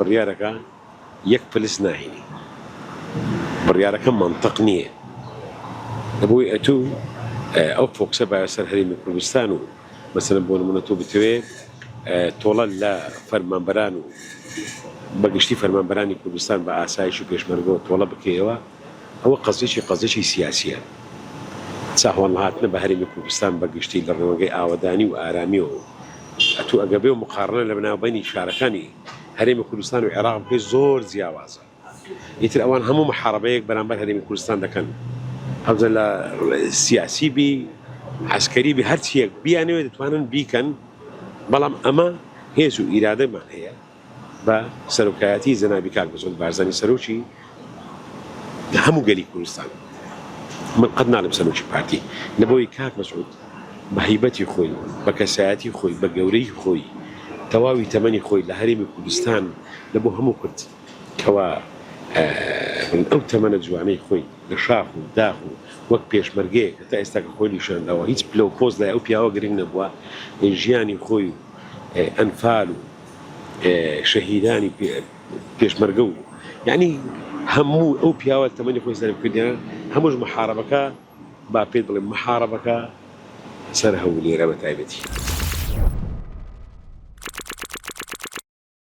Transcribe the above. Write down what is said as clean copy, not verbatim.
بڕیارەکە یەک پلس ناهێنی بڕیارەکە منطق نییە لەبۆی ئەتوو ئەو فۆکسە بە سەر هەرێمی کوردستان و مەسەلەن بۆ نمونە تۆ بتوێت تۆڵە لە فەرمانبەران و بەگشتی فەرمانبەرانی کوردستان بە ئاسایش و پێشمەرگەوە تۆڵە بکەیەوە ئەوە قەزێکی سیاسیە چاوەڕ هاتنە بە هەرێمی کوردستان بەگشتی لە ڕێوەگەی ئاوەدانی و ئارامیەوە ئەتوو ئەگەبێ و مقارنە لە بەناوبەینی شارەکانی هەرێمی کوردستان و عێراق بکەی زۆر جیاوازە ئیتر ئەوان هەموو محارەبەیەک بەرامبەر هەرێمی کوردستان دەکەن هەوزە لە سیاسی بی عسکەری بی هەرچیەک بیانەوێت دەتوانن بیکەن بەڵام ئەمە هێز و ئیرادەمان هەیە بە سەرۆکایەتی جەنابی کاک مەسعود بارزانی سەرۆکی هەموو گەلی کوردستان من قەت ناڵێم سەرۆکی پارتی لەبەوەی کاک مەسعود بە هەیبەتی خۆی بە کەسایەتی خۆی بە گەورەی خۆی تەواوی تەمەنی خۆی لە هەرێمی کوردستان لە بۆ هەموو کورد کەوا ئەو تەمەنە جوانەی خۆی لە شاخ و داخ و وەک پێشمەرگەیە کە تا ئێستاکە خۆی نیشانداوە هیچ پلە و پۆز لای ئەو پیاوە گرنگ نەبووە ژیانی خۆی و ئەنفال و شەهیدانی پێشمەرگە و یعنی هەموو ئەو پیاوە تەمەنی خۆی سەرم کردیان هەمووش محارەبەکە با پێت بڵێم محارەبەکە سەر هەولێرە بە تایبەتی